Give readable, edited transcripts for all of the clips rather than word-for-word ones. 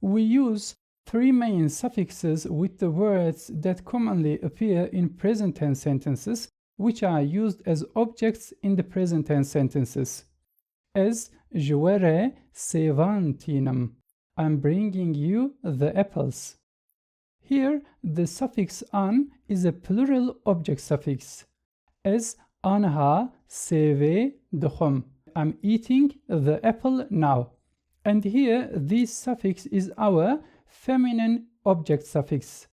We use three main suffixes with the words that commonly appear in present tense sentences, which are used as objects in the present tense sentences. Ez jwere sevantinam. I'm bringing you the apples. Here, the suffix an is a plural object suffix. Ez anha seve dkhom. I'm eating the apple now. And here, this suffix is our feminine object suffix.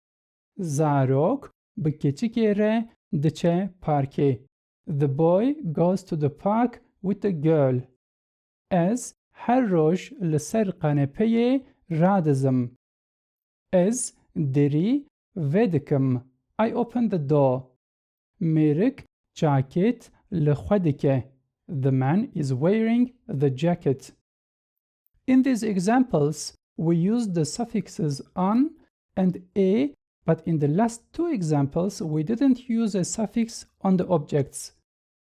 Zarok b'keçikere dçe parke. The boy goes to the park with the girl. Ez her roj li ser qanepeyê radizim. Ez derî vedikim. I open the door. Mêrik jacket li xwe dike. The man is wearing the jacket. In these examples, we use the suffixes an and a, but in the last two examples, we didn't use a suffix on the objects.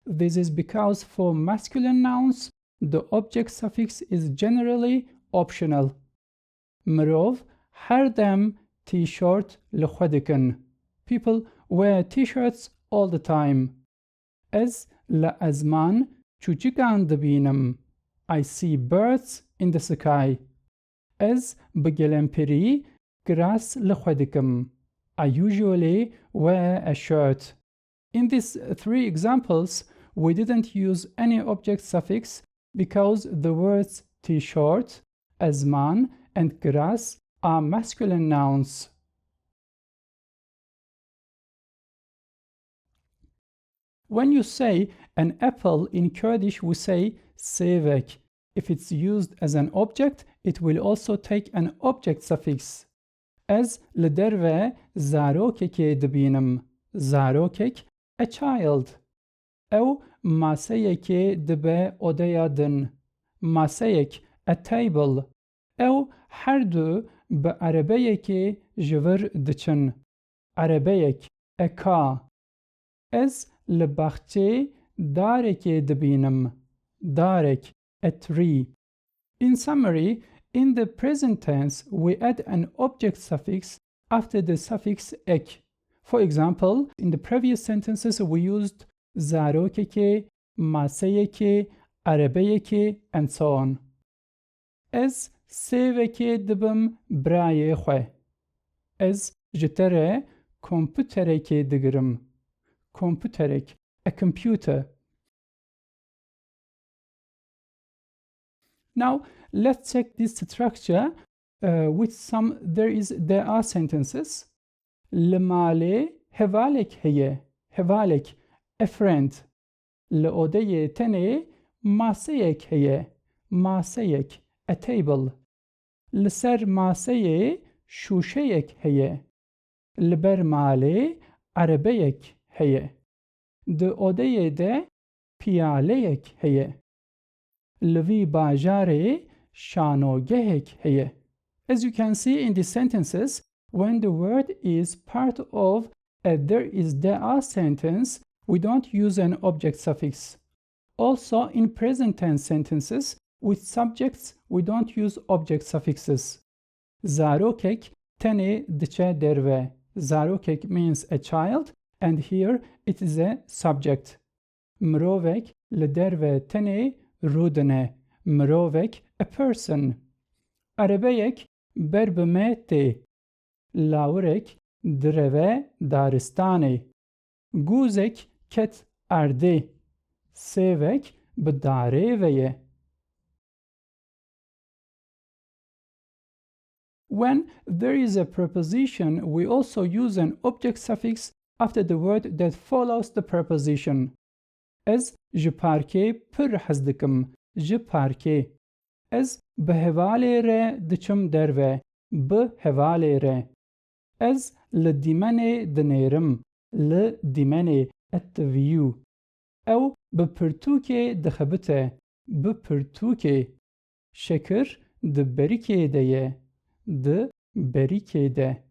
This is because for masculine nouns, the object suffix is generally optional. Mirov her dem t-shirt li xwe dikin. People wear t-shirts all the time. Ez li ezman çûçikan dibînim. I see birds in the sky. Ez bi gelemperî giras li xwe dikim. I usually wear a shirt. In these three examples, we didn't use any object suffix because the words t-shirt, ezman, and giras are masculine nouns. When you say an apple in Kurdish, we say sevek. If it's used as an object, it will also take an object suffix. Ez li derve zarokekê dibînim. Zarokek, a child. Ew maseyekê dibe odeya din. Maseyek, a table. Ew her du bi erebeyekê ji vir diçin. Erebeyek, a car. Ez li baxçê darekê dibînim. Darek, a tree. In summary, in the present tense, we add an object suffix after the suffix ek. For example, in the previous sentences, we used zarokeke, maseyeke, erebeyeke, and so on. Ez seveke dibim brayê xwe. Ez ji te re kompüterekê digirim. Kompüterek, a computer. Now, let's check this structure with some there are sentences. Le male hevalek heye. Hevalek, a friend. Le odeye tene maseyek heye. Maseyek, a table. Le ser maseye şuşeyek heye. Le ber male arabeyek heye. De odeye de piyaleyek heye. Levi bajare shanogehek heye. As you can see in these sentences, when the word is part of a there are sentence, we don't use an object suffix. Also, in present tense sentences, with subjects, we don't use object suffixes. Zarokek tene diçe derve. Zarokek means a child, and here it is a subject. Mrovek le derve tene rudene. Mrovek, a person. Arebeyek berbime te. Laurek dreve daristane. Guzek ket arde. Sevek bdareveye. When there is a preposition, we also use an object suffix after the word that follows the preposition. Ez ji parkê pir hez dikim. Ji parkê. Ez bi hevalê re diçim derve. Bi hevalê re. Ez li dîmenê dinêrim. Li dîmenê, at the view. Ew bi pirtûkê dixebite. Bi pirtûkê. Şekir di berîkê de ye. Di berîkê de.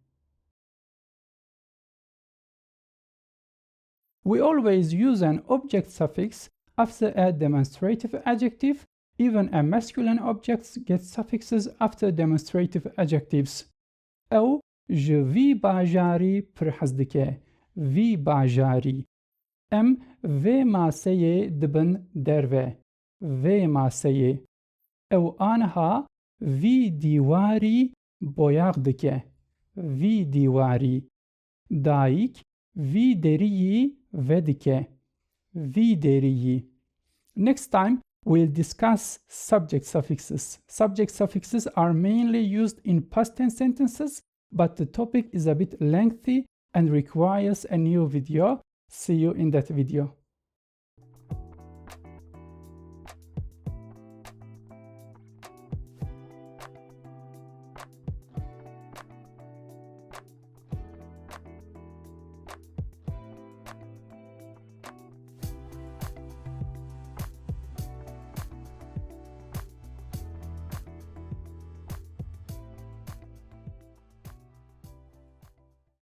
We always use an object suffix after a demonstrative adjective Even a masculine objects get suffixes after demonstrative adjectives. Ew ji vî bajarî pir hez dike. Vî bajarî. Em vê maseyê dibin derve. Vê maseyê. Ew aniha vî dîwarî boyaq dike. Vî dîwarî. Dayîk vî deriyî vedike. Vî deriyî. Next time, we'll discuss subject suffixes. Subject suffixes are mainly used in past tense sentences, but the topic is a bit lengthy and requires a new video. See you in that video.